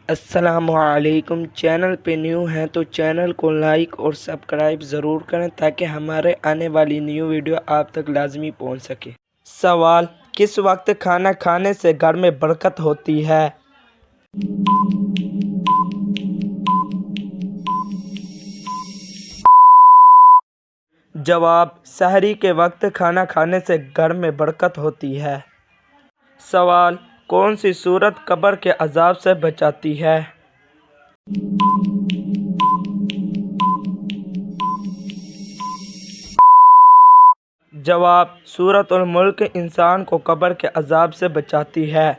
السلام علیکم۔ چینل پہ نیو ہیں تو چینل کو لائک اور سبسکرائب ضرور کریں تاکہ ہمارے آنے والی نیو ویڈیو آپ تک لازمی پہنچ سکے۔ سوال: کس وقت کھانا کھانے سے گھر میں برکت ہوتی ہے؟ جواب: سحری کے وقت کھانا کھانے سے گھر میں برکت ہوتی ہے۔ سوال: کون سی سورت قبر کے عذاب سے بچاتی ہے؟ جواب: سورۃ الملک انسان کو قبر کے عذاب سے بچاتی ہے۔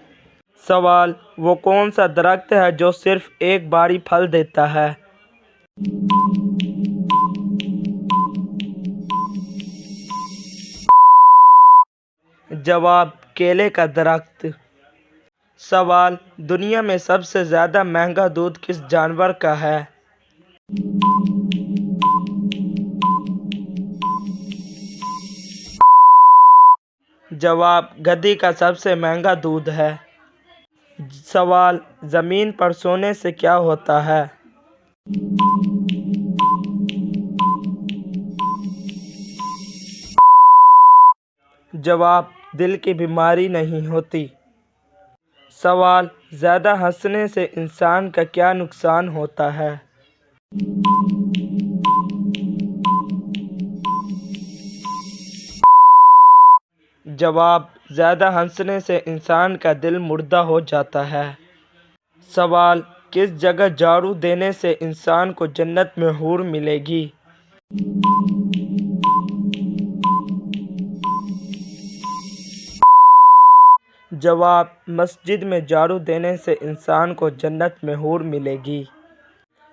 سوال: وہ کون سا درخت ہے جو صرف ایک بار ہی پھل دیتا ہے؟ جواب: کیلے کا درخت۔ سوال: دنیا میں سب سے زیادہ مہنگا دودھ کس جانور کا ہے؟ جواب: گدھی کا سب سے مہنگا دودھ ہے۔ سوال: زمین پر سونے سے کیا ہوتا ہے؟ جواب: دل کی بیماری نہیں ہوتی۔ سوال: زیادہ ہنسنے سے انسان کا کیا نقصان ہوتا ہے؟ جواب: زیادہ ہنسنے سے انسان کا دل مردہ ہو جاتا ہے۔ سوال: کس جگہ جھاڑو دینے سے انسان کو جنت میں حور ملے گی؟ جواب: مسجد میں جھاڑو دینے سے انسان کو جنت میں حور ملے گی۔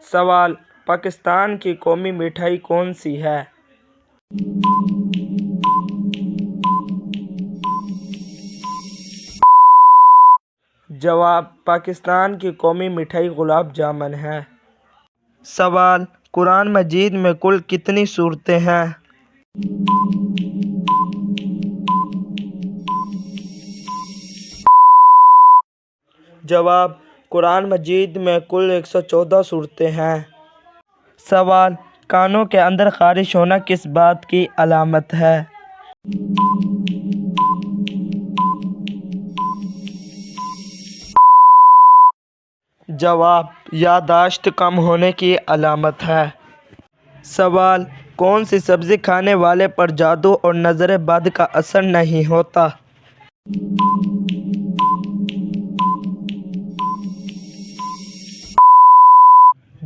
سوال: پاکستان کی قومی مٹھائی کون سی ہے؟ جواب: پاکستان کی قومی مٹھائی گلاب جامن ہے۔ سوال: قرآن مجید میں کل کتنی سورتیں ہیں؟ جواب: قرآن مجید میں کل 114 سورتیں ہیں۔ سوال: کانوں کے اندر خارش ہونا کس بات کی علامت ہے؟ جواب: یادداشت کم ہونے کی علامت ہے۔ سوال: کون سی سبزی کھانے والے پر جادو اور نظر بد کا اثر نہیں ہوتا؟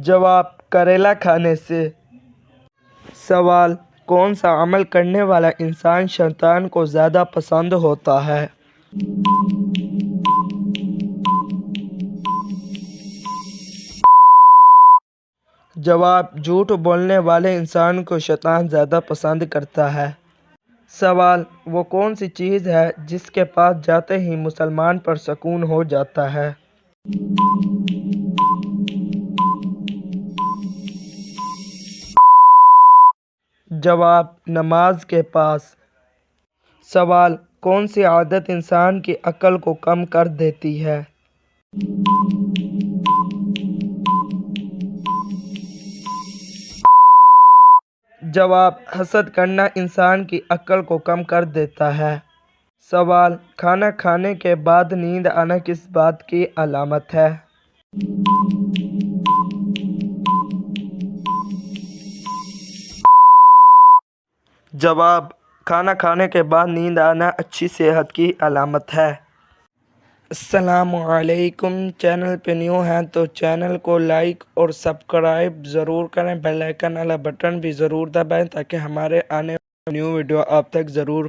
جواب: کریلا کھانے سے۔ سوال: کون سا عمل کرنے والا انسان شیطان کو زیادہ پسند ہوتا ہے؟ جواب: جھوٹ بولنے والے انسان کو شیطان زیادہ پسند کرتا ہے۔ سوال: وہ کون سی چیز ہے جس کے پاس جاتے ہی مسلمان پر سکون ہو جاتا ہے؟ جواب: نماز کے پاس۔ سوال: کون سی عادت انسان کی عقل کو کم کر دیتی ہے؟ جواب: حسد کرنا انسان کی عقل کو کم کر دیتا ہے۔ سوال: کھانا کھانے کے بعد نیند آنا کس بات کی علامت ہے؟ جواب: کھانا کھانے کے بعد نیند آنا اچھی صحت کی علامت ہے۔ السلام علیکم۔ چینل پہ نیو ہیں تو چینل کو لائک اور سبسکرائب ضرور کریں، بیل آئیکن والا بٹن بھی ضرور دبائیں تاکہ ہمارے آنے والی نیو ویڈیو آپ تک ضرور